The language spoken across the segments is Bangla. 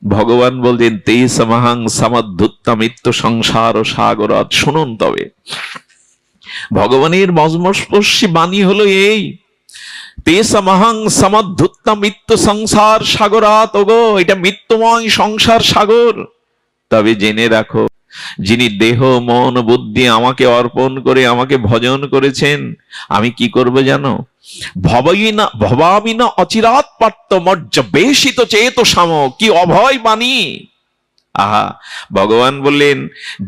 ভগবান বলছেন তে সমহং সমদ্ধুত্তমিত্য সংসার সাগরাৎ। শুনুন তবে, ভগবানের মর্মস্পর্শী বাণী হলো এই, তে সমহং সমদ্ধুত্তমিত্য সংসার সাগরাৎ। ওগো, এটা মৃত্যুময় সংসার সাগর। তবে জেনে রাখো, যিনি দেহ মন বুদ্ধি আমাকে অর্পণ করে আমাকে ভজন করেছেন, আমি কি করব জানো? ভবামিনা অচিরাৎ পার্থ মজ্জ বেশিত চেত সাম। কি অভয় বাণী! আহা, ভগবান বললেন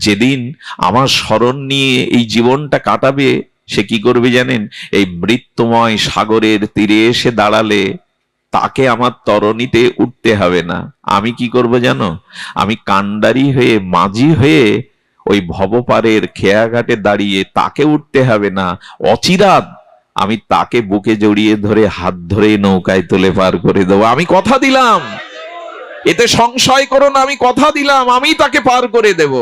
যেদিন আমার স্মরণ নিয়ে এই জীবনটা কাটাবে, সে কি করবে জানেন? এই মৃত্যুময় সাগরের তীরে এসে দাঁড়ালে তাকে আমার তরণীতে উঠতে হবে না। আমি কি করব জানো? আমি কান্ডারি হয়ে, মাঝি হয়ে ওই ভবপারের খেয়াঘাটে দাঁড়িয়ে তাকে উঠতে হবে না। অচিরাৎ আমি তাকে বুকে জড়িয়ে ধরে হাত ধরে নৌকায় তুলে পার করে দেবো। আমি কথা দিলাম, এতে সংশয় করো না, আমি কথা দিলাম আমি তাকে পার করে দেব।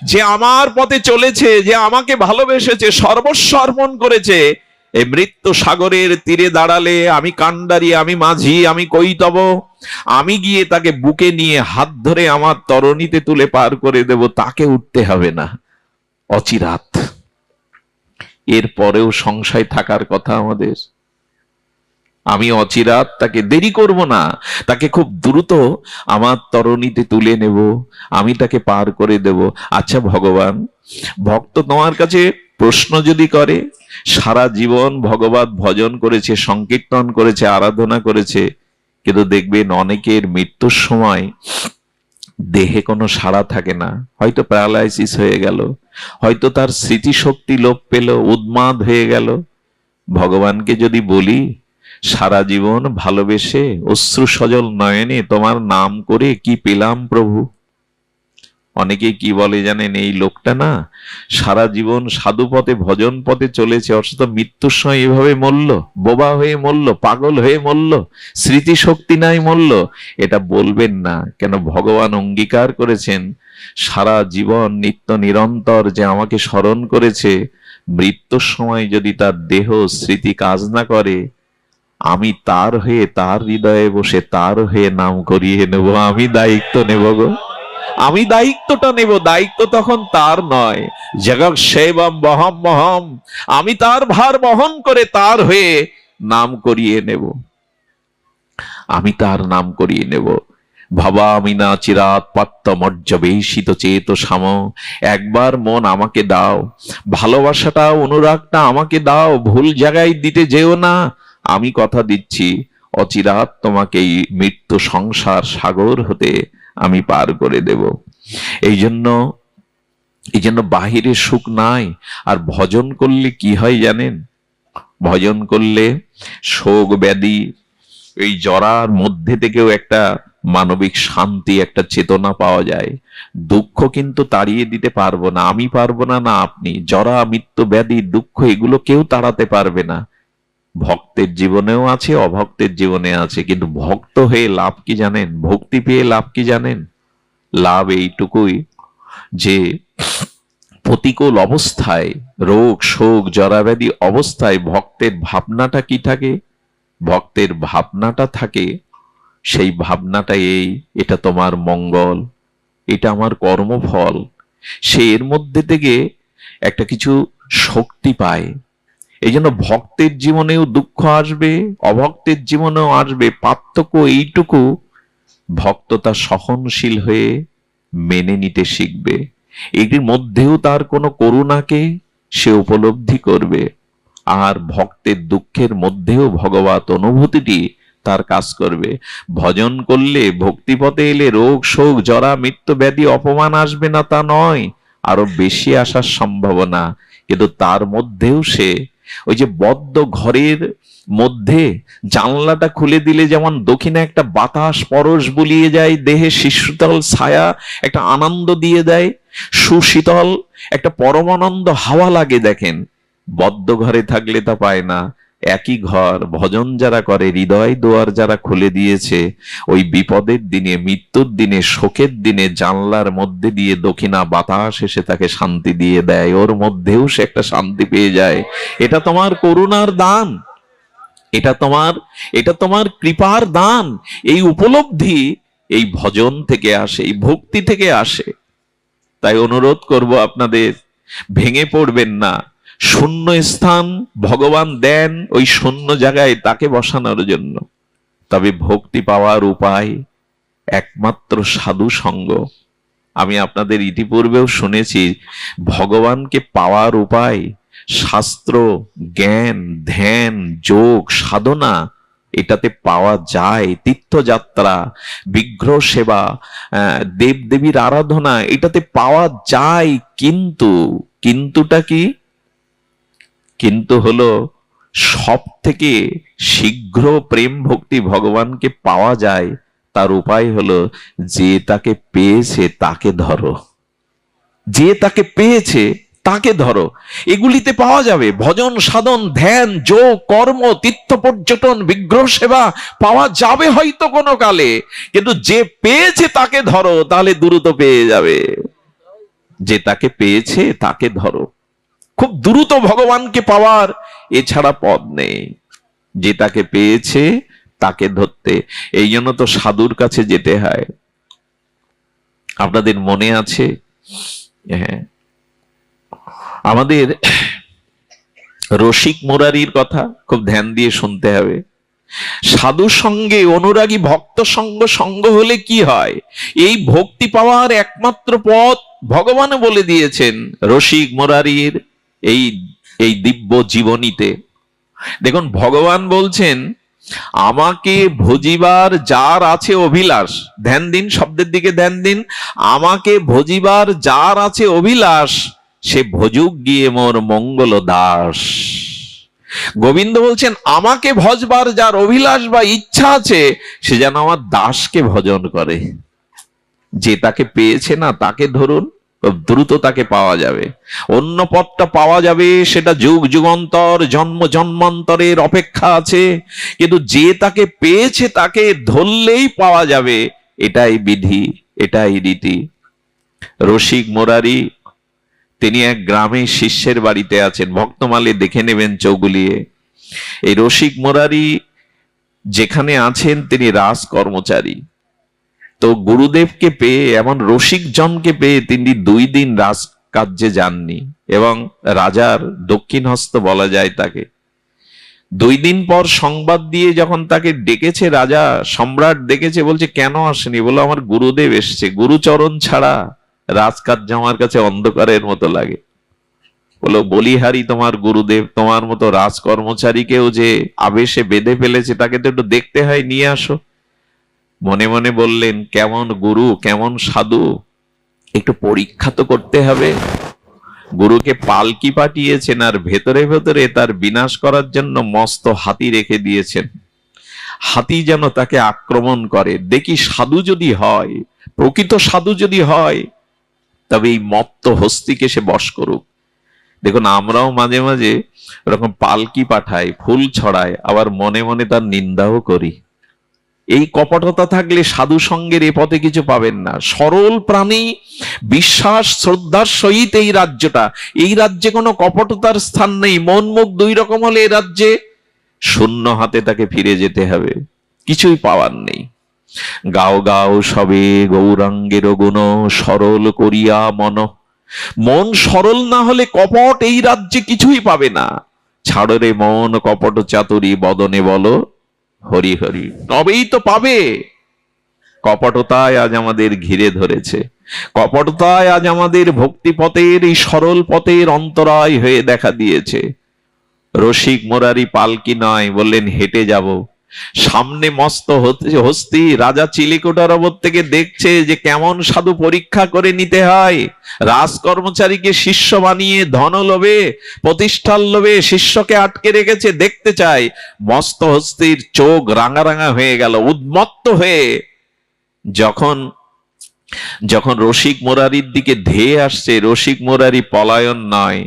যে আমার পথে চলেছে, যে আমাকে ভালোবেসেছে, সর্বস্ব অর্পণ করেছে, এই মৃত্যু সাগরের তীরে দাঁড়ালে আমি কান্ডারি, আমি মাঝি, আমি কৈতব, আমি গিয়ে তাকে বুকে নিয়ে হাত ধরে আমার তরণীতে তুলে পার করে দেব। তাকে উঠতে হবে না অচিরাৎ। এরপরেও সংশয় থাকার কথা আমাদের। আমি অচিরাৎ তাকে, দেরি করব না, তাকে খুব দ্রুত আমার তরণীতে তুলে নেব, আমি তাকে পার করে দেব। আচ্ছা ভগবান, ভক্ত তোমার কাছে প্রশ্ন যদি করে, সারা জীবন ভগবত ভজন করেছে, সংকীর্তন করেছে, আরাধনা করেছে, কিন্তু দেখবেন অনেকের মৃত্যুর সময় দেহে কোনো সাড়া থাকে না, হয়তো প্যারালাইসিস হয়ে গেল, হয়তো তার স্মৃতিশক্তি লোপ পেল, উন্মাদ হয়ে গেল। ভগবানকে যদি বলি, সারা জীবন ভালোবেসে অশ্রু সজল নয়নে তোমার নাম করে কি পেলাম প্রভু, অনেকে কি বলে জানেন? এই লোকটা না সারা জীবন সাধু পথে ভজন পথে চলেছে, অথচ মৃত্যুর সময় এভাবে মরল, বোবা হয়ে মরল, পাগল হয়ে মরল, স্মৃতি শক্তি নাই মরল। এটা বলবেন না। কেন? ভগবান অঙ্গীকার করেছেন, সারা জীবন নিত্য নিরন্তর যে আমাকে স্মরণ করেছে, মৃত্যুর সময় যদি তার দেহ স্মৃতি কাজ না করে, আমি তার হয়ে, তার হৃদয়ে বসে তার হয়ে নাম করিয়ে নেব। আমি দায়িত্ব নেব গো, আমি দায়িত্বটা নেব। দায়িত্ব তখন তার নয়। জগৎ সেবম বহম মহম, আমি তার ভার বহন করে তার হয়ে নাম করিয়ে নেব, আমি তার নাম করিয়ে নেব। ভবামিনা চিরাৎ পাত্য মজ্জবেশিত চেত সাম। একবার মন আমাকে দাও, ভালোবাসাটা, অনুরাগটা আমাকে দাও, ভুল জায়গায় দিতে যেও না। আমি কথা দিচ্ছি, অচিরাৎ তোমাকে এই মৃত্যু সংসার সাগর হতে আমি পার করে দেব। এই জন্য বাহিরে সুখ নাই। আর ভজন করলে কি হয় জানেন? ভজন করলে শোক ব্যাধি, এই জরার মধ্যে থেকেও একটা মানবিক শান্তি, একটা চেতনা পাওয়া যায়। দুঃখ কিন্তু তাড়িয়ে দিতে পারবো না, আমি পারবো না, না আপনি। জরা, মৃত্যু, ব্যাধি, দুঃখ এগুলো কেউ তাড়াতে পারবে না। ভক্তের জীবনেও আছে, অভক্তের জীবনে আছে। কিন্তু ভক্ত হয়ে লাভ কি জানেন? ভক্তি পেয়ে লাভ কি জানেন? লাভ এইটুকুই যে প্রতিকূল অবস্থায়, রোগ শোক জরাব্যাধি অবস্থায় ভক্তের ভাবনাটা কি থাকে? ভক্তের ভাবনাটা থাকে, সেই ভাবনাটা এই, এটা তোমার মঙ্গল, এটা আমার কর্মফল। সে এর মধ্যে থেকে একটা কিছু শক্তি পায়। এই জন্য ভক্তের জীবনেও দুঃখ আসবে, অভক্তের জীবনেও আসবে। পার্থক্য এইটুকু, ভক্ত তা সহনশীল হয়ে মেনে নিতে শিখবে। এটির মধ্যেও তার কোনো করুণাকে সে উপলব্ধি করবে। আর ভক্তের দুঃখের মধ্যেও ভগবত অনুভূতিটি তার কাজ করবে। ভজন করলে, ভক্তিপথে এলে রোগ শোক জরা মৃত্যু ব্যাধি অপমান আসবে না তা নয়, আরো বেশি আসার সম্ভাবনা। কিন্তু তার মধ্যেও সে ওই যে বদ্ধ ঘরের মধ্যে জানলাটা খুলে দিলে যেমন দক্ষিণে একটা বাতাস পরশ বুলিয়ে যায়, দেহে শীতল ছায়া একটা আনন্দ দিয়ে দেয়, সুশীতল একটা পরমানন্দ হাওয়া লাগে। দেখেন, বদ্ধ ঘরে থাকলে তা পায় না। একই ঘর ভজন যারা করে, হৃদয় দুয়ার যারা খুলে দিয়েছে, ওই বিপদের দিনে, মৃত্যুর দিনে, শোকের দিনে জানলার মধ্যে দিয়ে দক্ষিণা বাতাস এসে তাকে শান্তি দিয়ে দেয়। ওর মধ্যেও সে একটা শান্তি পেয়ে যায়। এটা তোমার করুণার দান, এটা তোমার কৃপার দান। এই উপলব্ধি, এই ভজন থেকে আসে, এই ভক্তি থেকে আসে। তাই অনুরোধ করব আপনাদের, ভেঙে পড়বেন না। শূন্য স্থান ভগবান দেন ওই শূন্য জায়গায় তাকে বসানোর জন্য। তবে ভক্তি পাওয়ার উপায় একমাত্র সাধু সঙ্গ। আমি আপনাদের ইতিপূর্বেও শুনেছি, ভগবানকে পাওয়ার উপায় শাস্ত্র, জ্ঞান, ধ্যান, যোগ, সাধনা, এটাতে পাওয়া যায়। তীর্থযাত্রা, বিগ্রহ সেবা, দেব দেবীর আরাধনা, এটাতে পাওয়া যায়। কিন্তুটা কি? কিন্তু হলো সব থেকে শীঘ্র প্রেম ভক্তি ভগবানকে পাওয়া যায়, তার উপায় হলো যে তাকে পেয়েছে তাকে ধরো। যে তাকে পেয়েছে তাকে ধরো। এগুলিতে পাওয়া যাবে ভজন, সাধন, ধ্যান, যোগ, কর্ম, তীর্থ পর্যটন, বিগ্রহ সেবা পাওয়া যাবে হয়তো কোনো কালে, কিন্তু যে পেয়েছে তাকে ধরো, তাহলে দ্রুত পেয়ে যাবে। যে তাকে পেয়েছে তাকে ধরো। খুব দ্রুত ভগবানকে পাওয়ার এছাড়া পথ নেই। যে তাকে পেয়েছে তাকে ধরতে, এই জন্য তো সাধুর কাছে যেতে হয়। আপনাদের মনে আছে, হ্যাঁ, আমাদের রসিক মুরারির কথা খুব ধ্যান দিয়ে শুনতে হবে। সাধু সঙ্গে অনুরাগী ভক্ত সঙ্গ হলে কি হয়? এই ভক্তি পাওয়ার একমাত্র পথ ভগবান বলে দিয়েছেন রসিক মুরারির এই দিব্য জীবনীতে। দেখুন, ভগবান বলছেন, আমাকে ভজিবার যার আছে অভিলাষ, ধ্যান দিন, শব্দের দিকে ধ্যান দিন, আমাকে ভজিবার যার আছে অভিলাষ, সে ভজুক গিয়ে মোর মঙ্গল দাস। গোবিন্দ বলছেন, আমাকে ভজবার যার অভিলাষ বা ইচ্ছা আছে, সে যেন আমার দাসকে ভজন করে। যে তাকে পেয়েছে না তাকে ধরুন, দ্রুত তাকে পাওয়া যাবে। অন্য পথটা পাওয়া যাবে, সেটা যুগ যুগান্তর, জন্ম জন্মান্তরের অপেক্ষা আছে, কিন্তু যে তাকে পেয়েছে তাকে ধরলেই পাওয়া যাবে। এটাই বিধি, এটাই রীতি। রসিক মুরারি তিনি এক গ্রামে শিষ্যের বাড়িতে আছেন, ভক্তমালে দেখে নেবেন চৌগুলিয়ে। এই রসিক মুরারি যেখানে আছেন তিনি রাজ কর্মচারী। তো গুরুদেবকে পেয়ে, এমন রসিক জনকে পেয়ে তিনি 2 দিন রাজ কার্যে যাননি, এবং রাজার দক্ষিণ হস্ত বলা যায় তাকে। 2 দিন পর সংবাদ দিয়ে যখন তাকে ডেকেছে রাজা, সম্রাট দেখেছে, বলছে কেন আসেনি? বলো, আমার গুরুদেব এসছে। গুরুচরণ ছাড়া রাজকার্য আমার কাছে অন্ধকারের মতো লাগে। বলো, বলিহারি তোমার গুরুদেব, তোমার মতো রাজ কর্মচারীকেও যে আবেশে বেঁধে ফেলেছে, তাকে তো একটু দেখতে হয়, নিয়ে আসো। মনে মনে বললেন, কেমন গুরু, কেমন সাধু, একটু পরীক্ষা তো করতে হবে। গুরুকে পালকি পাঠিয়েছেন, আর ভেতরে ভেতরে তার বিনাশ করার জন্য মস্ত হাতি রেখে দিয়েছেন। হাতি যেন তাকে আক্রমণ করে। দেখি সাধু যদি হয়, প্রকৃত সাধু যদি হয়, তবে এই মত্ত হস্তিকে সে বশ করুক। দেখুন, আমরাও মাঝে মাঝে ওরকম পালকি পাঠাই, ফুল ছড়াই, আবার মনে মনে তার নিন্দাও করি। এই কপটতা থাকলে সাধু সঙ্গের এ পথে কিছু পাবেন না। সরল প্রাণী, বিশ্বাস শ্রদ্ধার সহিত এই রাজ্যে কোনো কপটতার স্থান নেই। মন মুখ 2 রকম হলে এই রাজ্যে শূন্য হাতে তাকে ফিরে যেতে হবে, কিছুই পাওয়ার নেই। গাও গাও সবে গৌরাঙ্গের গুণ, সরল করিয়া মন। মন সরল না হলে কপট এই রাজ্যে কিছুই পাবে না। ছাড়ো রে মন কপট চাতুরী, বদনে বলো হরি হরি, তবেই তো পাবে। কপটতায় আজ আমাদের ঘিরে ধরেছে, কপটতায় আজ আমাদের ভক্তি পথের, এই সরল পথের অন্তরায় হয়ে দেখা দিয়েছে। রসিক মুরারি পালকি নয়, বললেন হেঁটে যাব। সামনে মস্ত হস্তি, রাজা চিলিকোটার ওপর থেকে দেখছে যে কেমন সাধু পরীক্ষা করে নিতে হয়। রাজ কর্মচারীকে শিষ্য বানিয়ে ধন লোভে, প্রতিষ্ঠার লোভে শিষ্যকে আটকে রেখেছে, দেখতে চায়। মস্ত হস্তির চোখ রাঙা রাঙা হয়ে গেল, উন্মত্ত হয়ে যখন রসিক মুরারির দিকে ধেয়ে আসছে, রসিক মুরারি পলায়ন নয়,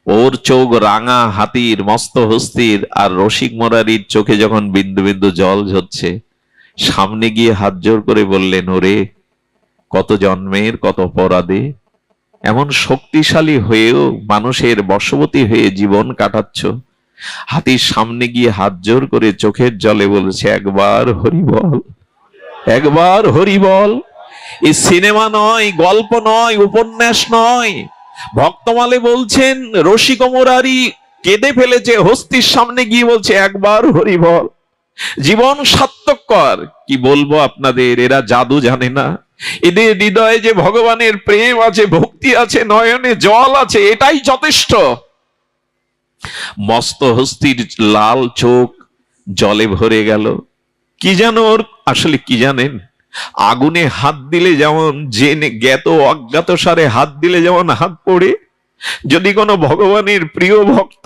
ওর চোখ রাঙা হাতির, মস্ত হস্তির, আর রসিক মুরারির চোখে যখন বিন্দু বিন্দু জল ঝরছে, সামনে গিয়ে হাত জোর করে বললেন, ওরে কত জন্মের কত অপরাধে এমন শক্তিশালী হয়েও মানুষের বশবর্তী হয়ে জীবন কাটাচ্ছ। হাতির সামনে গিয়ে হাত জোর করে চোখের জলে বলেছে, একবার হরি বল। একবার হরি বল। এই সিনেমা নয়, গল্প নয়, উপন্যাস নয়। ভক্তমালে বলছেন রসিক মুরারি কেঁদে ফেলেছে, হস্তির সামনে গিয়ে বলছে একবার হরি বল। জীবন সার্থক কর। কি বলবো আপনাদের, এরা জাদু জানে না। এদের হৃদয়ে যে ভগবানের প্রেম আছে, ভক্তি আছে, নয়নে জল আছে, এটাই যথেষ্ট। মস্ত হস্তির লাল চোখ জলে ভরে গেল। কি জানো ওর আসলে কি জানেন? আগুনে হাত দিলে যেমন জেনে জ্ঞাত অজ্ঞাত সারে হাত দিলে যেমন হাত পড়ে, যদি কোনো ভগবানের প্রিয় ভক্ত,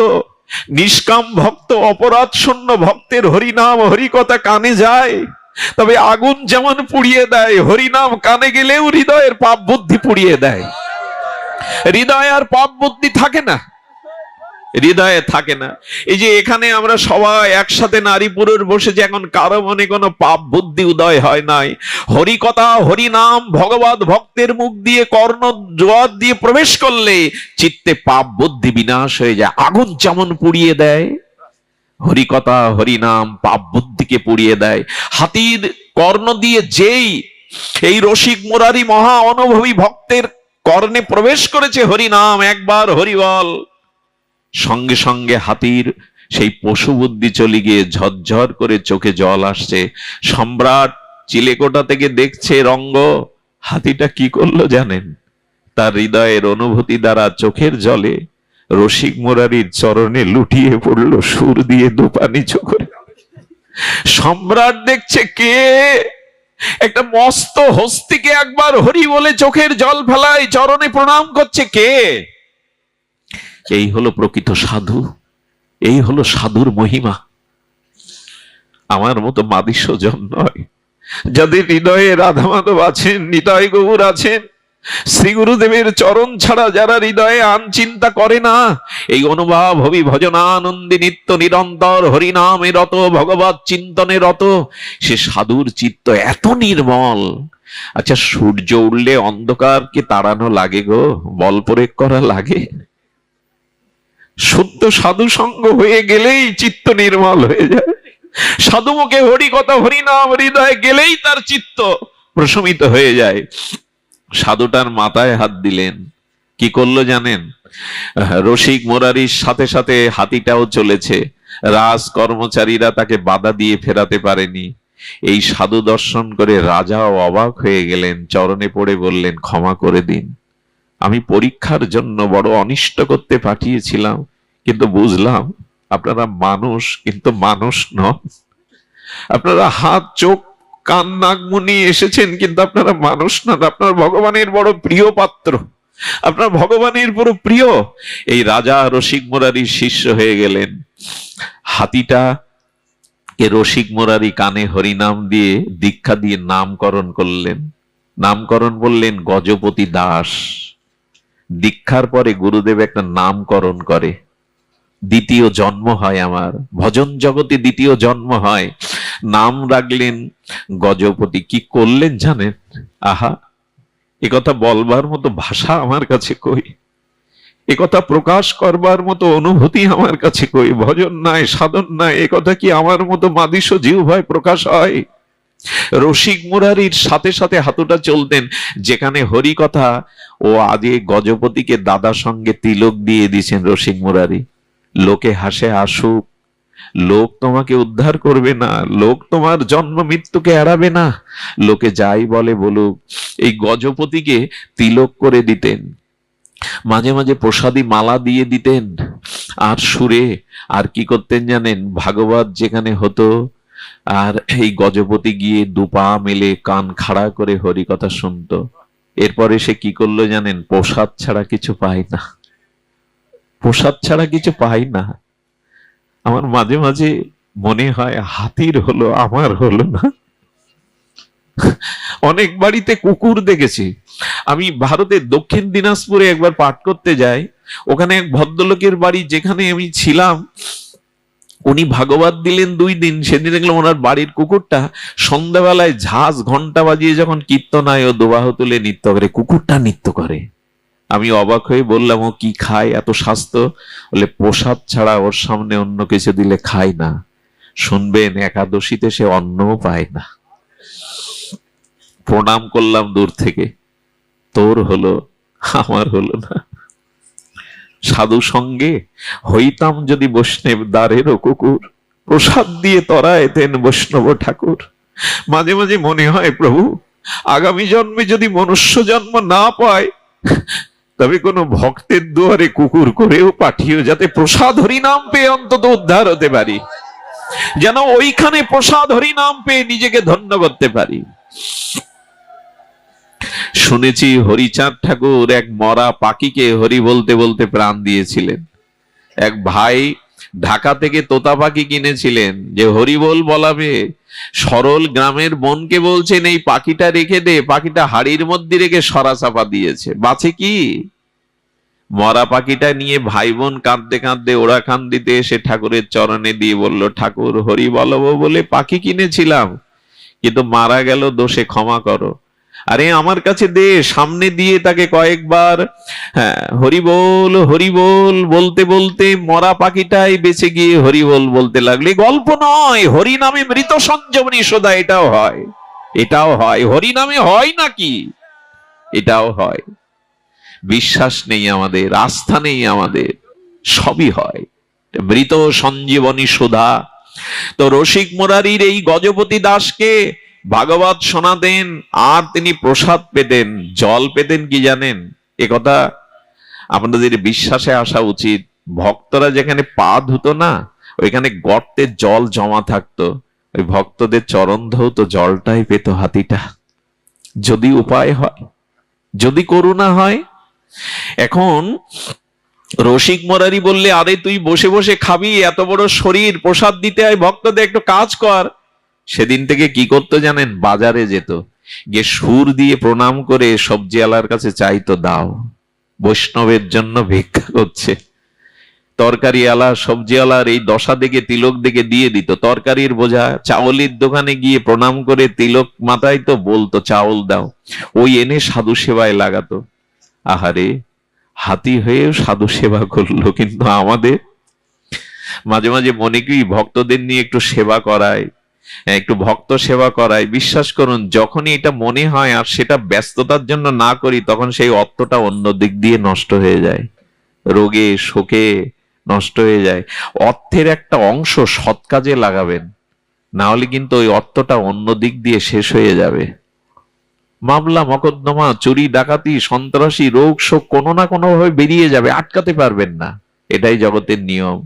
নিষ্কাম ভক্ত, অপরাধ শূন্য ভক্তের হরিনাম হরিকথা কানে যায়, তবে আগুন যেমন পুড়িয়ে দেয়, হরিনাম কানে গেলেও হৃদয়ের পাপ বুদ্ধি পুড়িয়ে দেয়। হৃদয়ে আর পাপ বুদ্ধি থাকে না, হৃদয়ে থাকে না। এই যে এখানে আমরা সবাই একসাথে নারী পুরুষ বসেছি, এখন কারো মনে কোনো পাপ বুদ্ধি উদয় হয় নাই। হরিকথা হরিনাম ভগবত ভক্তের মুখ দিয়ে কর্ণ জোয়ার দিয়ে প্রবেশ করলে চিত্তে পাপ বুদ্ধি বিনাশ হয়ে যায়। আগুন যেমন পুড়িয়ে দেয়, হরিকথা হরিনাম পাপ বুদ্ধিকে পুড়িয়ে দেয়। হাতির কর্ণ দিয়ে যেই এই রসিক মুরারি মহা অনুভবী ভক্তের কর্ণে প্রবেশ করেছে হরিনাম, একবার হরি বল, সঙ্গে সঙ্গে হাতির সেই পশু বুদ্ধি চলে গিয়ে ঝরঝর করে চোখে জল আসছে। সম্রাট চিলেকোঠা থেকে দেখছে রঙ্গ। হাতিটা কি করলো জানেন? তার হৃদয়ের অনুভূতি দ্বারা চোখের জলে রসিক মুরারির চরণে লুটিয়ে পড়লো, সুর দিয়ে দুপা নিচু করে। সম্রাট দেখছে কে একটা মস্ত হস্তিকে একবার হরি বলে চোখের জল ফেলায়, চরণে প্রণাম করছে। কে? এই হলো প্রকৃত সাধু, এই হলো সাধুর মহিমা। আমার মতো মাদিস্যজন নয়, যাদের হৃদয়ে রাধা মাধব আছেন, নিতাই গৌর আছেন, শ্রী গুরুদেবের চরণ ছাড়া যারা হৃদয়ে আন চিন্তা করে না, এই অনুভব হবি ভজনানন্দী নিত্য নিরন্তর হরিনামে রত, ভগবত চিন্তনে রত, সে সাধুর চিত্ত এত নির্মল। আচ্ছা, সূর্য উঠলে অন্ধকারকে তাড়ানো লাগে গো, বল প্রয়োগ করা লাগে? শুদ্ধ সাধু সঙ্গ হয়ে গেলেই চিত্ত নির্মল হয়ে যায়। সাধু মুখে হরি কথা হরিনাম হৃদয়ে গেলেই তার চিত্ত প্রশমিত হয়ে যায়। সাধুটার মাথায় হাত দিলেন। কি করলো জানেন? রসিক মুরারির সাথে সাথে হাতিটাও চলেছে। রাজ কর্মচারীরা তাকে বাধা দিয়ে ফেরাতে পারেনি। এই সাধু দর্শন করে রাজাও অবাক হয়ে গেলেন, চরণে পড়ে বললেন ক্ষমা করে দিন, আমি পরীক্ষার জন্য বড় অনিষ্ট করতে পাঠিয়েছিলাম, কিন্তু বুঝলাম আপনারা মানুষ, কিন্তু মানুষ নন। আপনারা হাত চোখ কান নাক মুনি এসেছেন, কিন্তু আপনারা মানুষ নন। আপনার ভগবানের বড় প্রিয় পাত্র, আপনার ভগবানের বড় প্রিয়। এই রাজা রসিক মুরারির শিষ্য হয়ে গেলেন। হাতিটা এ রসিক মুরারি কানে হরিনাম দিয়ে দীক্ষা দিয়ে নামকরণ করলেন। নামকরণ বললেন গজপতি দাস। দীক্ষার পরে গুরুদেব একটা নামকরণ করে, দ্বিতীয় জন্ম হয় আমার, ভজন জগতে দ্বিতীয় জন্ম হয়। নাম রাখলেন গজপতি। কি করলেন জানেন? আহা, একথা বলবার মতো ভাষা আমার কাছে কই, একথা প্রকাশ করবার মতো অনুভূতি আমার কাছে কই। ভজন নাই, সাধন নাই, একথা কি আমার মতো মাদিস্য জিহ্বায় প্রকাশ হয়? রসিক মুরারির সাথে সাথে হাতুটা চলতেন। যেখানে হরি কথা, ও আগে গজপতিকে দাদার সঙ্গে তিলক দিয়ে দিয়েছেন রসিক মুরারি। লোকে হাসে আসুক, লোক তোমাকে উদ্ধার করবে না, লোক তোমার জন্ম মৃত্যুকে এড়াবে না, লোকে যাই বলে বলুক। এই গজপতিকে তিলক করে দিতেন, মাঝে মাঝে প্রসাদী মালা দিয়ে দিতেন। আর সুরে আর কি করতেন জানেন? ভাগবত যেখানে হতো, আর এই গজপতি গিয়ে দুপা মেলে কান খাড়া করে হরি কথা শুনতো। এরপরে সে কি করলো জানেন? প্রসাদ ছাড়া কিছু পায় না, প্রসাদ ছাড়া কিছু পাই না। আমার মাঝে মাঝে মনে হয় হাতির হলো, আমার হলো না। অনেক বাড়িতে কুকুর দেখেছি আমি। ভারতের দক্ষিণ দিনাজপুরে একবার পাঠ করতে যাই, ওখানে এক ভদ্রলোকের বাড়ি যেখানে আমি ছিলাম, উনি ভাগবত দিলেন 2 দিন। সেদিন দেখলাম ওনার বাড়ির কুকুরটা সন্ধ্যাবেলায় ঝাঁজ ঘন্টা বাজিয়ে যখন কীর্তনায় ও দোবাহ তুলে নৃত্য করে, কুকুরটা নৃত্য করে। আমি অবাক হয়ে বললাম, ও কি খায় এত স্বাস্থ্য? বলে প্রসাদ ছাড়া ওর সামনে অন্য কিছু দিলে খায় না। শুনবেন, একাদশীতে সে অন্নও পায় না। প্রণাম করলাম দূর থেকে, তোর হলো, আমার হলো না। সাধু সঙ্গে হইতাম যদি বৈষ্ণব দ্বারেরও কুকুর, প্রসাদ দিয়ে তরাইতেন বৈষ্ণব ঠাকুর। মাঝে মাঝে মনে হয় প্রভু, আগামী জন্মে যদি মনুষ্য জন্ম না পায়, তবে কোনো ভক্তের দুয়ারে কুকুর করেও পাঠিও, যাতে প্রসাদ হরিনাম পেয়ে অন্তত উদ্ধার হতে পারি, যেন ওইখানে প্রসাদ হরিনাম পেয়ে নিজেকে ধন্য করতে পারি। শুনেছি হরিচাঁদ ঠাকুর এক মরা পাখিকে হরি বলতে বলতে প্রাণ দিয়েছিলেন। এক ভাই ঢাকা থেকে তোতা পাখি কিনেছিলেন, যে হরি বল বলাবে, সরল গ্রামের বোনকে বলছেন এই পাখিটা রেখে দে, পাখিটা হাড়ির মধ্যে রেখে সরা চাপা দিয়েছে, বাঁচে কি? মরা পাখিটা নিয়ে ভাই বোন কাঁদতে কাঁদতে ওরা খান দিতে এসে ঠাকুরের চরণে দিয়ে বলল, ঠাকুর হরি বলবো বলে পাখি কিনেছিলাম, কিন্তু মারা গেল, দোষে ক্ষমা করো। আরে আমার কাছে দে। সামনে দিয়ে তাকে কয়েকবার হরি বল বলতে বলতে মরা পাখিটাই বেঁচে গিয়ে হরি বল বলতে লাগলে। গল্প নয়, হরি নামে মৃত সঞ্জীবনী সদা, এটাও হয়, এটাও হয়। হরি নামে হয় নাকি? এটাও হয়। বিশ্বাস নেই আমাদের, আস্থা নেই আমাদের, সবই হয়। মৃত সঞ্জীবনী সুধা। তো রসিক মুরারির এই গজপতি দাসকে ভাগবত শোনাতেন, আর তিনি প্রসাদ পেতেন। জল পেতেন কি জানেন? এ কথা আপনাদের বিশ্বাসে আসা উচিত। ভক্তরা যেখানে পা ধুতো না, ওইখানে গর্তে জল জমা থাকতো, ওই ভক্তদের চরণ ধৌত জলটাই পেত হাতিটা। যদি উপায় হয়, যদি করুণা হয়। এখন রসিক মুরারি বললে, আরে তুই বসে বসে খাবি, এত বড় শরীর, প্রসাদ দিতে হয় ভক্তদের, একটু কাজ কর। সেদিন থেকে কি করতো জানেন? বাজারে যেত, গিয়ে সুর দিয়ে প্রণাম করে সবজিওয়ালার কাছে চাইতো, দাও, বৈষ্ণবের জন্য ভিক্ষা করছে। তরকারিওয়ালা সবজিওয়ালার এই দশা দেখে, তিলক দেখে দিয়ে দিত তরকারির বোঝা। চাউলের দোকানে গিয়ে প্রণাম করে তিলক মাথায় তো বলতো, চাউল দাও, ওই এনে সাধু সেবায় লাগাতো। আহারে, হাতি হয়েও সাধু সেবা করলো। কিন্তু আমাদের মাঝে মাঝে মনে কি ভক্তদের নিয়ে একটু সেবা করায়, একটু ভক্ত সেবা করায়, বিশ্বাস করুন যখনই এটা মনে হয় আর সেটা ব্যস্ততার জন্য না করি, তখন সেই অর্থটা অন্য দিক দিয়ে নষ্ট হয়ে যায়, রোগে শোকে নষ্ট হয়ে যায়। অর্থের একটা অংশ সৎ কাজে লাগাবেন, না হলে কিন্তু ওই অর্থটা অন্য দিক দিয়ে শেষ হয়ে যাবে। মামলা মকদ্দমা, চুরি ডাকাতি, সন্ত্রাসী, রোগ শোক কোনো না কোনো ভাবে বেরিয়ে যাবে, আটকাতে পারবেন না। এটাই জগতের নিয়ম।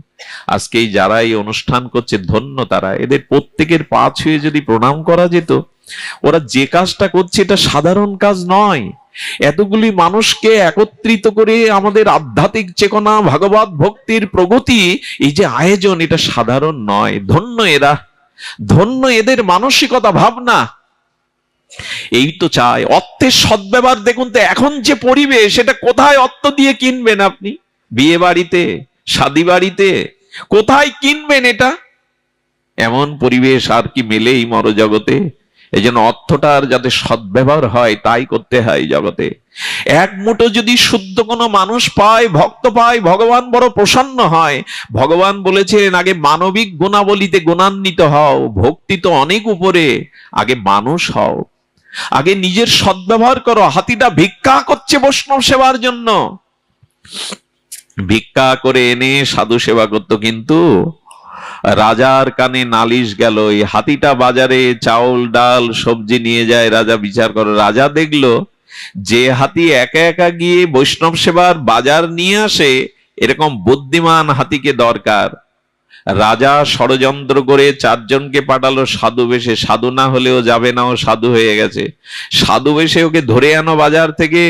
আজকে যারা এই অনুষ্ঠান করছে ধন্য তারা, এদের প্রত্যেকের পা ছুঁয়ে যদি প্রণাম করা যেত। ওরা যে কাজটা করছে এটা সাধারণ কাজ নয়। এতগুলি মানুষকে একত্রিত করে আমাদের আধ্যাত্মিক চেতনা, ভাগবত ভক্তির প্রগতি, এই যে আয়োজন, এটা সাধারণ নয়। ধন্য এরা, ধন্য এদের মানসিকতা, ভাবনা। এই তো চাই অর্থের সদ্ব্যবহার। দেখুন তো এখন যে পরিবেশ, সেটা কোথায় অর্থ দিয়ে কিনবেন আপনি? বিয়ে বাড়িতে, শাদী বাড়িতে কোথায় কিনবেন এটা? এমন পরিবেশ আর কি মেলে এই মরজগতে? এই জন্য অর্থটার যাতে সদ্ব্যবহার হয় তাই করতে হয় জগতে। এক মুঠো যদি শুদ্ধ কোনো মানুষ পায়, ভক্ত পায়, ভগবান বড় প্রসন্ন হয়। ভগবান বলেছেন, আগে মানবিক গুণাবলীতে গুণান্বিত হও, ভক্তি তো অনেক উপরে, আগে মানুষ হও, আগে নিজের সদ্ব্যবহার করো। হাতিটা ভিক্ষা করছে বৈষ্ণব সেবার জন্য, ভিক্ষা করে এনে সাধু সেবা করতো। কিন্তু রাজার কানে নালিশ গেল, এই হাতিটা বাজারে চাউল ডাল সবজি নিয়ে যায়, রাজা বিচার করে। রাজা দেখলো যে হাতি একা একা গিয়ে বৈষ্ণব সেবার বাজার নিয়ে আসে, এরকম বুদ্ধিমান হাতিকে দরকার। রাজা ষড়যন্ত্র করে 4 জনকে পাঠালো সাধু বেশে। সাধু না হলেও যাবে না, ও সাধু হয়ে গেছে। সাধু বেশে ওকে ধরে আনো বাজার থেকে।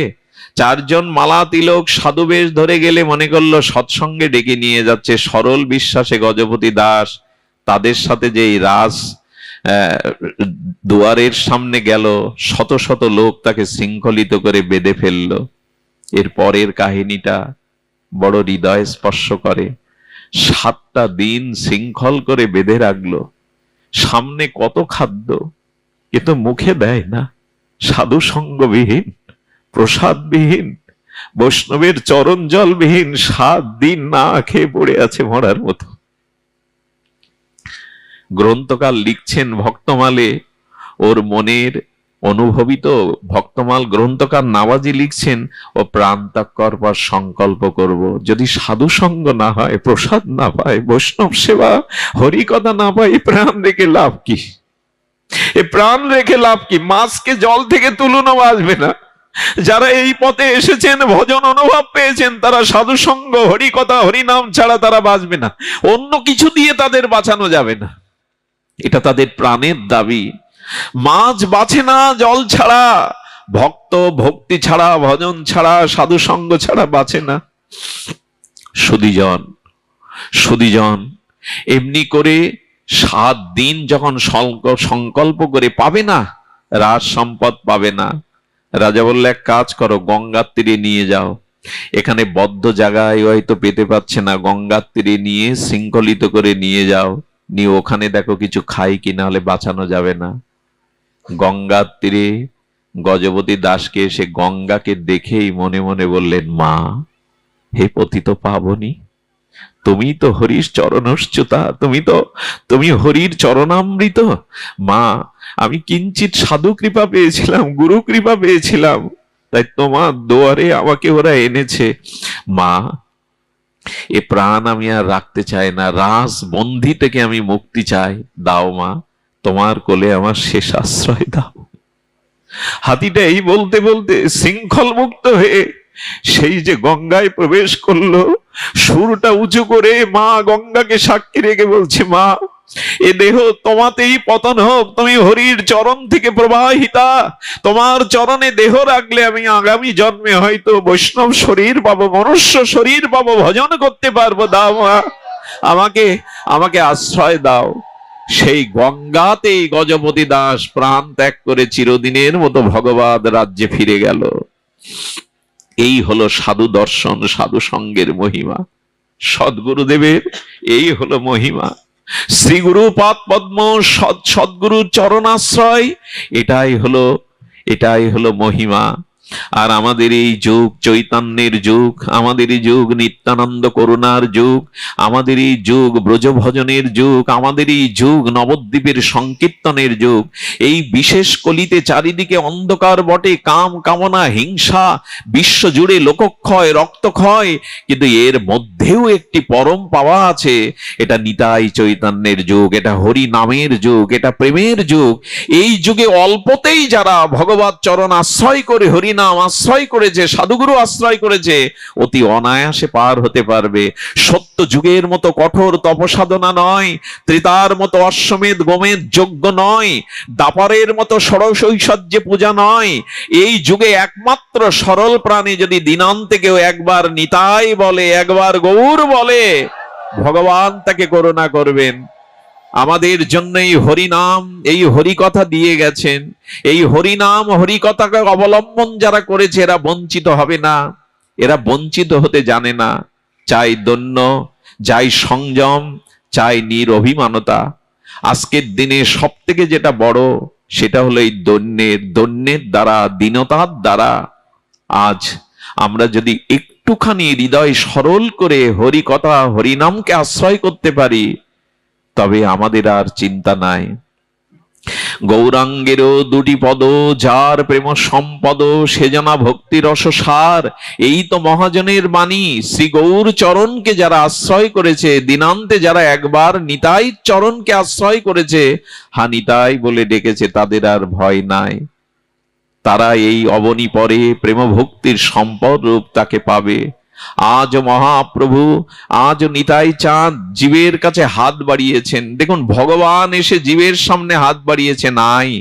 4 জন মালা তিলক সাধু বেশ ধরে গেলে মনে করলো সৎসঙ্গে ডেকে নিয়ে যাচ্ছে। সরল বিশ্বাসে গজপতি দাস তাদের সাথে যে রাজ দুয়ারের সামনে গেল, শত শত লোক তাকে শৃঙ্খলিত করে বেঁধে ফেললো। এর পরের কাহিনীটা বড় হৃদয় স্পর্শ করে। 7টা দিন শৃঙ্খল করে বেঁধে রাখলো। সামনে কত খাদ্য, কিন্তু মুখে দেয় না। সাধু সঙ্গবিহীন, প্রসাদবিহীন, বৈষ্ণবের চরণ জলবিহীন 7 দিন না খেয়ে পড়ে আছে মরার মতো। গ্রন্থকার লিখছেন, ভক্তমালে ওর মনের অনুভবিত ভক্তমাল গ্রন্থকার নাবাজি লিখছেন, ও প্রাণ ত্যাগ করবার সংকল্প করব। যদি সাধু সঙ্গ না হয়, প্রসাদ না পায়, বৈষ্ণব সেবা, হরিকথা না পায়, প্রাণ রেখে লাভ কি? এ প্রাণ রেখে লাভ কি? মাছকে জল থেকে তুলুনও বাঁচবে না। যারা এই পথে এসেছেন, ভজন অনুভব পেয়েছেন, তারা সাধু সঙ্গ, হরিকথা, হরিনাম ছাড়া তারা বাঁচবে না। অন্য কিছু দিয়ে তাদের বাঁচানো যাবে না, এটা তাদের প্রাণের দাবি। মাছ বাঁচে না জল ছাড়া, ভক্ত ভক্তি ছাড়া, ভজন ছাড়া, সাধু সঙ্গ ছাড়া বাঁচে না। সুধীজন, সুধীজন, এমনি করে 7 দিন যখন সংকল্প করে পাবে না, রাজ সম্পদ পাবে না, রাজা বললে এক কাজ করো, গঙ্গার তীরে নিয়ে যাও। এখানে বদ্ধ জায়গায় হয়তো পেতে পাচ্ছে না, গঙ্গার তীরে নিয়ে শৃঙ্খলিত করে নিয়ে যাও, নিয়ে ওখানে দেখো কিছু খাই কিনা, হলে বাঁচানো যাবে না। গঙ্গার তীরে গজপতি দাসকে এসে গঙ্গাকে দেখেই মনে মনে বললেন, মা, হে পতিত পাবনী, তুমি তো হরির চরণচ্যুতা, তুমি হরির চরণামৃত। মা, আমি কিঞ্চিত সাধু কৃপা পেয়েছিলাম, গুরু কৃপা পেয়েছিলাম, তাই তোমার দুয়ারে আমাকে ওরা এনেছে। মা, এ প্রাণ আমি আর রাখতে চাই না, রাস বন্ধি থেকে আমি মুক্তি চাই, দাও মা, তোমার কোলে আমার শেষ আশ্রয় দাও। হাতিটা এই বলতে বলতে শৃঙ্খল মুক্ত হয়ে সেই যে গঙ্গায় প্রবেশ করলো, সুরটা উঁচু করে মা গঙ্গাকে সাক্ষী রেখে বলছে, মা, এ দেহ তোমাতেই পতন হোক, তুমি হরির চরণ থেকে প্রবাহিতা, তোমার চরণে দেহ রাখলে আমি আগামী জন্মে হয়তো বৈষ্ণব শরীর পাবো, মনুষ্য শরীর পাবো, ভজন করতে পারবো, দাও মা, আমাকে আশ্রয় দাও। সেই গঙ্গাতেই গজপতি দাস প্রাণ ত্যাগ করে চিরদিনের মতো ভগবত রাজ্যে ফিরে গেল। এই হলো সাধু দর্শন, সাধু সঙ্গের মহিমা। সদ্গুরুদেবের এই হলো মহিমা। শ্রী গুরু পাদ পদ্ম, সদ্গুরুর চরণাশ্রয়, এটাই হলো মহিমা। আর আমাদের এই যুগ চৈতন্যের যুগ, আমাদের এই যুগ নিত্যানন্দ করুণার যুগ, আমাদের এই যুগ ব্রজভজনের যুগ, আমাদের এই যুগ নবদ্বীপের সংকীর্তনের যুগ। এই বিশেষ কলিতে চারিদিকে অন্ধকার বটে, কাম কামনা, হিংসা, বিশ্ব জুড়ে লোকক্ষয়, রক্তক্ষয়, কিন্তু এর মধ্যেও একটি পরম পাওয়া আছে। এটা নিতাই চৈতন্যের যুগ, এটা হরি নামের যুগ, এটা প্রেমের যুগ। এই যুগে অল্পতেই যারা ভগবত চরণ আশ্রয় করে, হরি নাম আশ্রয় করেছে, সাধুগুরু আশ্রয় করেছে, অতি অনায়াসে পার হতে পারবে। সত্য যুগের মতো কঠোর তপসাধনা নয়, ত্রেতার মতো অশ্বমেধ গোমেধ যজ্ঞ নয়, দাপরের মতো ষড়শৈশ্বর্যে পূজা নয়। এই যুগে একমাত্র সরল প্রাণী যদি দিনান্তে কেউ একবার নিতাই বলে, একবার গৌর বলে, ভগবান তাকে করুণা করবেন। আমাদের জন্য এই হরিনাম, এই হরিকথা দিয়ে গেছেন। এই হরিনাম হরিকথাকে অবলম্বন যারা করেছে, এরা বঞ্চিত হবে না, এরা বঞ্চিত হতে জানে না। চাই দৈন্য, চাই সংযম, চাই নিরভিমানতা। আজকের দিনে সব থেকে যেটা বড়, সেটা হলো এই দৈন্যের দ্বারা, দীনতার দ্বারা। আজ আমরা যদি একটুখানি হৃদয় সরল করে হরিকথা, হরিনামকে আশ্রয় করতে পারি, তবে আমাদের আর চিন্তা নাই। গৌরাঙ্গেরও 2টি পদ, যার প্রেম সম্পদ, সে জানা ভক্তি রসসার। এই তো মহাজনের বাণী। শ্রী গৌর চরণকে যারা আশ্রয় করেছে, দিনান্তে যারা একবার নিতাই চরণকে আশ্রয় করেছে, হা নিতাই বলে ডেকেছে, তাদের আর ভয় নাই। তারা এই অবনী পরে প্রেম ভক্তির সম্পদ রূপ তাকে পাবে। আজ মহাপ্রভু, আজ নিতাই চাঁদ জীবের কাছে হাত বাড়িয়েছেন। দেখুন, ভগবান এসে জীবের সামনে হাত বাড়িয়েছেন, আয়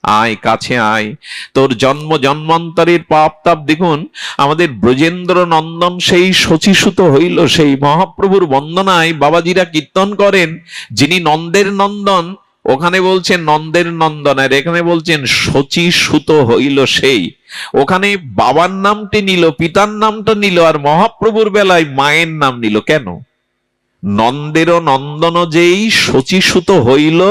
আয়, কাছে আয়, তোর জন্ম জন্মান্তরের পাপ তাপ। দেখুন, আমাদের ব্রজেন্দ্র নন্দন সেই শচীসুত হইল। সেই মহাপ্রভুর বন্দনায় বাবাজিরা কীর্তন করেন, যিনি নন্দের নন্দন, ওখানে বলছেন নন্দের নন্দন, আর এখানে বলছেন শচীসুত হইল সেই। ওখানে বাবার নামটি নিল, পিতার নামটা নিল, আর মহাপ্রভুর বেলায় মায়ের নাম নিল। কেন? নন্দের নন্দন যেই শচীসুত হইল,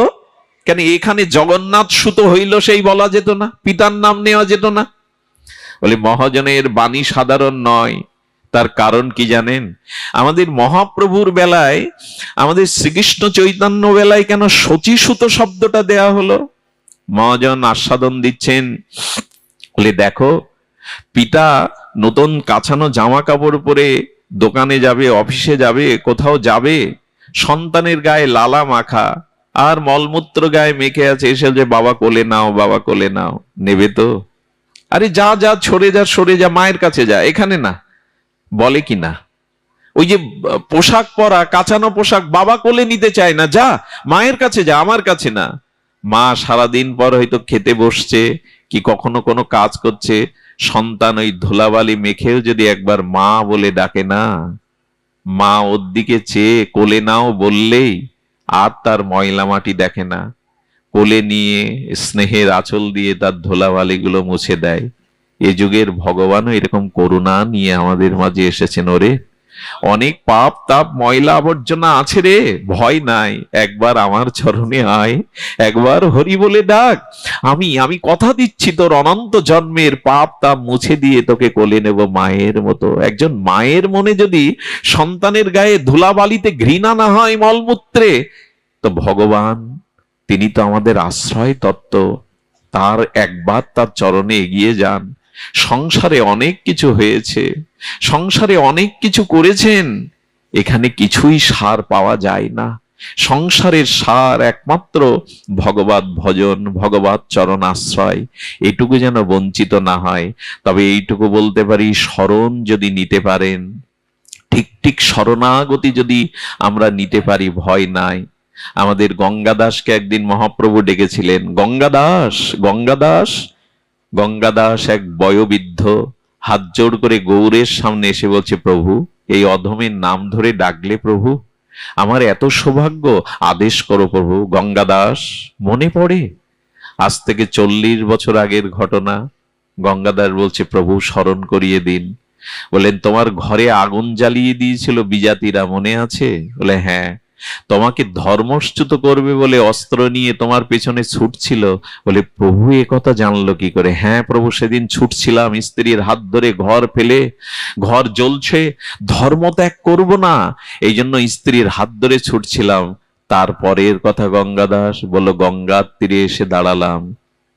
কেন এখানে জগন্নাথ সুত হইল সেই বলা যেত না? পিতার নাম নেওয়া যেত না? বলে মহাজনের বাণী সাধারণ নয়। তার কারণ কি জানেন? আমাদের মহাপ্রভুর বেলায়, আমাদের শ্রীকৃষ্ণ চৈতন্য বেলায় কেন শচীসুত শব্দটা দেয়া হলো? মহাজন আস্বাদন দিচ্ছেন, বলে দেখো পিতা নতুন কাছানো জামা কাপড় পরে দোকানে যাবে, অফিসে যাবে, কোথাও যাবে, সন্তানের গায়ে লালা মাখা আর মলমূত্র গায়ে মেখে আছে, এসে যে বাবা কোলে নাও, বাবা কোলে নাও, নেবে তো? আরে যা যা, সরে যা, সরে যা, মায়ের কাছে যা, এখানে না। বলে কি না? ওই যে পোশাক পরা, কাঁচানো পোশাক বাবা কোলে নিতে চায় না, যা মায়ের কাছে যা, আমার কাছে না। মা সারাদিন পর হয়তো খেতে বসছে কি কখনো কোনো কাজ করছে, সন্তান ওই ধুলাবালি মেখেও যদি একবার মা বলে ডাকে না, মা ওর দিকে চেয়ে কোলে নাও বললেই আর তার ময়লা মাটি দেখে না, কোলে নিয়ে স্নেহের আঁচল দিয়ে তার ধুলাবালি গুলো মুছে দেয়। এ যুগের ভগবানও এরকম করুণা নিয়ে আমাদের মাঝে এসেছেন। ওরে, অনেক পাপ তাপ ময়লা আবর্জনা আছে রে, ভয় নাই, একবার আমার চরণে আয়, একবার হরি বলে ডাক, আমি কথা দিচ্ছি তোর অনন্ত জন্মের পাপ তাপ মুছে দিয়ে তোকে কোলে নেব মায়ের মতো। একজন মায়ের মনে যদি সন্তানের গায়ে ধুলাবালিতে ঘৃণা না হয়, মলমূত্রে, তো ভগবান তিনি তো আমাদের আশ্রয় তত্ত্ব, তার একবার তার চরণে এগিয়ে যান। সংসারে অনেক কিছু হয়েছে, সংসারে অনেক কিছু করেছেন, এখানে কিছুই সার পাওয়া যায় না। সংসারের সার একমাত্র ভগবত ভজন, ভগবত চরণ আশ্রয়, এটুকু যেন বঞ্চিত না হয়। তবে এইটুকু বলতে পারি, শরণ যদি নিতে পারেন, ঠিক ঠিক শরণাগতি যদি আমরা নিতে পারি, ভয় নাই। আমাদের গঙ্গাদাসকে একদিন মহাপ্রভু ডেকেছিলেন, গঙ্গাদাস, গঙ্গাদাস। গঙ্গাদাস এক বয়োবৃদ্ধ হাত জোড় করে গৌরের সামনে এসে বলছে, প্রভু এই অধমের নাম ধরে ডাকলে প্রভু, আমার এত সৌভাগ্য, আদেশ করো প্রভু। গঙ্গাদাস মনে পড়ে আজ থেকে 40 বছর আগের ঘটনা। গঙ্গাদাস বলছে, প্রভু স্মরণ করিয়ে দিন। বলেন, তোমার ঘরে আগুন জ্বালিয়ে দিয়েছিল বিজাতিরা, মনে আছে? বলে হ্যাঁ। তোমাকে ধর্মচ্যুত করবে বলে অস্ত্র নিয়ে তোমার পেছনে ছুটছিল। বলে প্রভু এ কথা জানলো কি করে? হ্যাঁ প্রভু, সেদিন ছুটছিলাম স্ত্রীর হাত ধরে, ঘর ফেলে, ঘর জ্বলছে, ধর্ম ত্যাগ করবো না, এই জন্য স্ত্রীর হাত ধরে ছুটছিলাম। তারপরের কথা গঙ্গাদাস বলল, গঙ্গার তীরে এসে দাঁড়ালাম,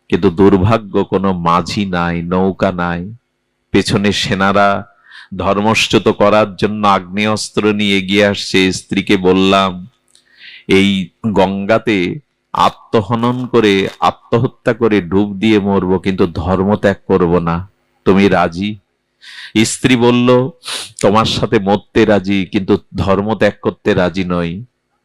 কিন্তু দুর্ভাগ্য কোনো মাঝি নাই, নৌকা নাই, পেছনে সেনারা ধর্মচ্যুত করার জন্য আগ্নেয়াস্ত্র নিয়ে এগিয়ে আসছে। স্ত্রীকে বললাম, এই গঙ্গাতে আত্মহনন করে, আত্মহত্যা করে ডুব দিয়ে মরবো, কিন্তু ধর্ম ত্যাগ করবো না, তুমি রাজি? স্ত্রী বলল, তোমার সাথে মরতে রাজি, কিন্তু ধর্ম ত্যাগ করতে রাজি নই।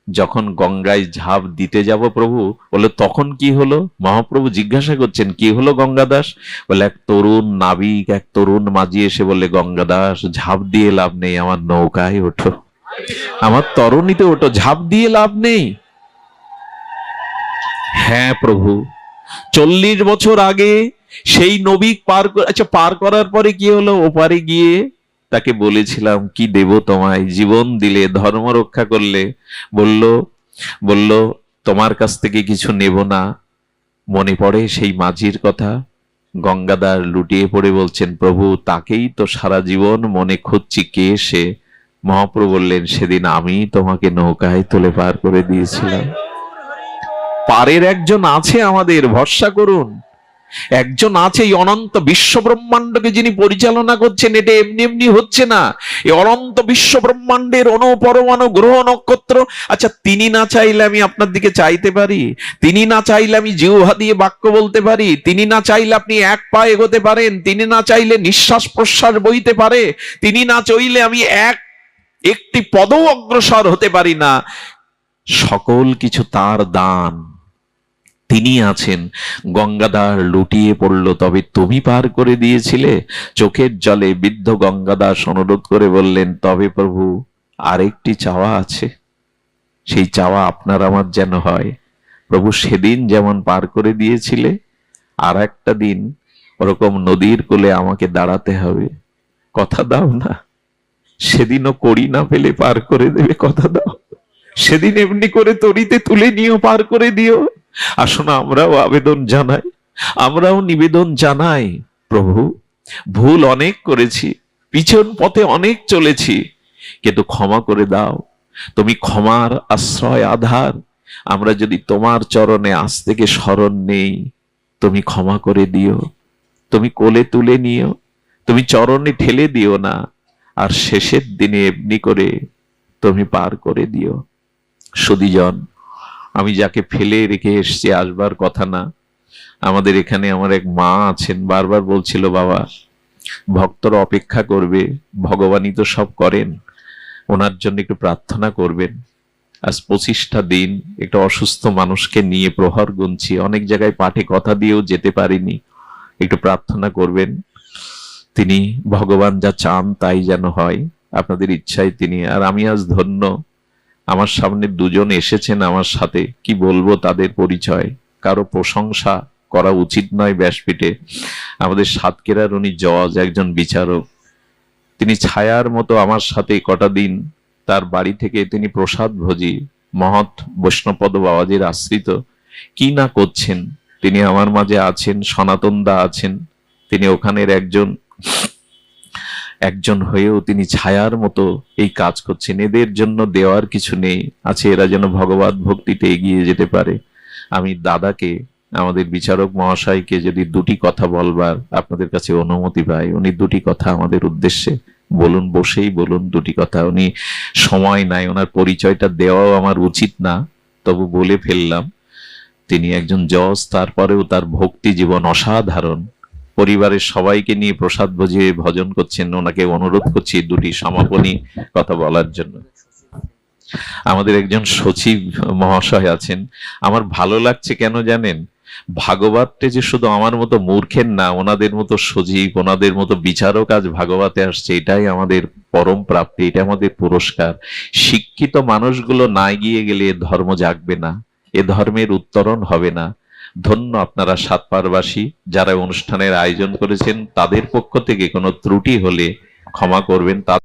যখন গঙ্গায় ঝাঁপ দিতে যাব প্রভু, বলে তখন কি হলো? মহাপ্রভু জিজ্ঞাসা করছেন, কি হলো গঙ্গাদাস? বলে এক তরুণ নাবিক, এক তরুণ মাঝি এসে বললে, গঙ্গাদাস ঝাঁপ দিয়ে লাভ নেই, আমার নৌকায় ওঠো, আমার তরুণীতে ওঠো, ঝাঁপ দিয়ে লাভ নেই। হ্যাঁ প্রভু, 40 বছর আগে সেই নবী পার করার পরে কি হলো? ওপারে গিয়ে তাকে বলেছিলাম, কি দেব তোমায়, জীবন দিলে, ধর্ম রক্ষা করলে। বলল বলল তোমার কাছ থেকে কিছু নেব না। মনে পড়ে সেই মাঝির কথা। গঙ্গাদার লুটিয়ে পড়ে বলছেন, প্রভু তাকেই তো সারা জীবন মনে খুঁজছি, কে সে? মহাপ্রভু বললেন, সেদিন আমি তোমাকে নৌকায় তুলে পার করে দিয়েছিলাম। পারের একজন আছে আমাদের, ভরসা করুন। একজন আছে, এই অনন্ত বিশ্ব ব্রহ্মাণ্ডকে যিনি পরিচালনা করছেন। এটা এমনি এমনি হচ্ছে না। এই অনন্ত বিশ্ব ব্রহ্মাণ্ডের অণু পরমাণু গ্রহ নক্ষত্র, আচ্ছা তিনি না চাইলে আমি আপনার দিকে চাইতে পারি? তিনি না চাইলে আমি জিহ্বা দিয়ে বাক্য বলতে পারি? তিনি না চাইলে আপনি এক পা এগোতে পারেন? তিনি না চাইলে নিঃশ্বাস প্রশ্বাস বইতে পারে? তিনি না চাইলে আমি একটি পদও অগ্রসর হতে পারি না। সকল কিছু তার দান, তিনি আছেন। গঙ্গাদার লুটিয়ে পড়ল, তবে তুমি পার করে দিয়েছিলে। চোখের জলে বৃদ্ধ গঙ্গাদাস অনুরোধ করে বললেন, তবে প্রভু আরেকটি চাওয়া আছে, সেই চাওয়া আপনার আমার যেন হয়। প্রভু সেদিন যেমন পার করে দিয়েছিলে, আর একটা দিন ওরকম নদীর কোলে আমাকে দাঁড়াতে হবে, কথা দাও না? সেদিনও করি না পেলে পার করে দেবে, কথা দাও? সেদিন এমনি করে তরিতে তুলে নিও, পার করে দিও। আসুন আমরাও আবেদন জানাই, আমরাও নিবেদন জানাই, প্রভু ভুল অনেক করেছি, পিছন পথে অনেক চলেছি, কিন্তু ক্ষমা করে দাও। তুমি ক্ষমার আশ্রয় আধার। আমরা যদি তোমার চরণে আজ থেকে শরণ নেই, তুমি ক্ষমা করে দিও, তুমি কোলে তুলে নিও, তুমি চরণে ঠেলে দিও না, আর শেষের দিনে এমনি করে তুমি পার করে দিও। সুধীজন, আমি যাকে ফেলে রেখে এসছি আসবার কথা না। আমাদের এখানে আমার এক মা আছেন, বারবার বলছিল, বাবা ভক্তরা অপেক্ষা করবে, ভগবানই তো সব করেন, ওনার জন্য একটু প্রার্থনা করবেন। আজ 25টা দিন একটা অসুস্থ মানুষকে নিয়ে প্রহর গুনছি, অনেক জায়গায় পাঠে কথা দিয়েও যেতে পারিনি, একটু প্রার্থনা করবেন। তিনি ভগবান যা চান তাই যেন হয়, আপনাদের ইচ্ছায় তিনি। আর আমি আজ ধন্য, আমার সামনে দুজন এসেছেন আমার সাথে, কি বলবো তাদের পরিচয়, কারো প্রশংসা করা উচিত নয় ব্যাসপীঠে। আমাদের সাতক্ষীরার উনি জজ, একজন বিচারক, তিনি ছায়ার মতো আমার সাথে কটা দিন তার বাড়ি থেকে তিনি প্রসাদ ভোজি, মহৎ বৈষ্ণবপদ বাবাজির আশ্রিত, কি না করছেন। তিনি আমার মাঝে আছেন, সনাতন দা আছেন, তিনি ওখানের একজন হয়েও তিনি ছায়ার মতো এই কাজ করছেন। এদের জন্য দেওয়ার কিছু নেই, আছে এরা যেন ভগবত ভক্তিতে এগিয়ে যেতে পারে। আমি দাদাকে, আমাদের বিচারক মহাশয়কে যদি দুটি কথা বলবার আপনাদের কাছে অনুমতি পাই, উনি দুটি কথা আমাদের উদ্দেশ্যে বলুন, বসেই বলুন দুটি কথা। উনি সময় নাই, ওনার পরিচয়টা দেওয়াও আমার উচিত না, তবু বলে ফেললাম। তিনি একজন জজ, তারপরেও তার ভক্তি জীবন অসাধারণ। পরিবারের সবাইকে নিয়ে প্রসাদ ভোজে ভজন করছেন। ওনাকে অনুরোধ করছি দুটি সমাপনী কথা বলার জন্য। আমাদের একজন সচিব মহাশয় আছেন, আমার ভালো লাগছে কেন জানেন, ভাগবতটা যে শুধু আমার মতো মূর্খের না, ওনাদের মতো সজীব, ওনাদের মতো বিচারক আজ ভাগবতে আসছে, এটাই আমাদের পরম প্রাপ্তি, এটা আমাদের পুরস্কার। শিক্ষিত মানুষগুলো না গিয়ে গেলে এ ধর্ম জাগবে না, এ ধর্মের উত্তরণ হবে না। ধন্য আপনারা সাতপাড়বাসী, যারা অনুষ্ঠানের আয়োজন করেছেন, তাদের পক্ষ থেকে কোনো ত্রুটি হলে ক্ষমা করবেন।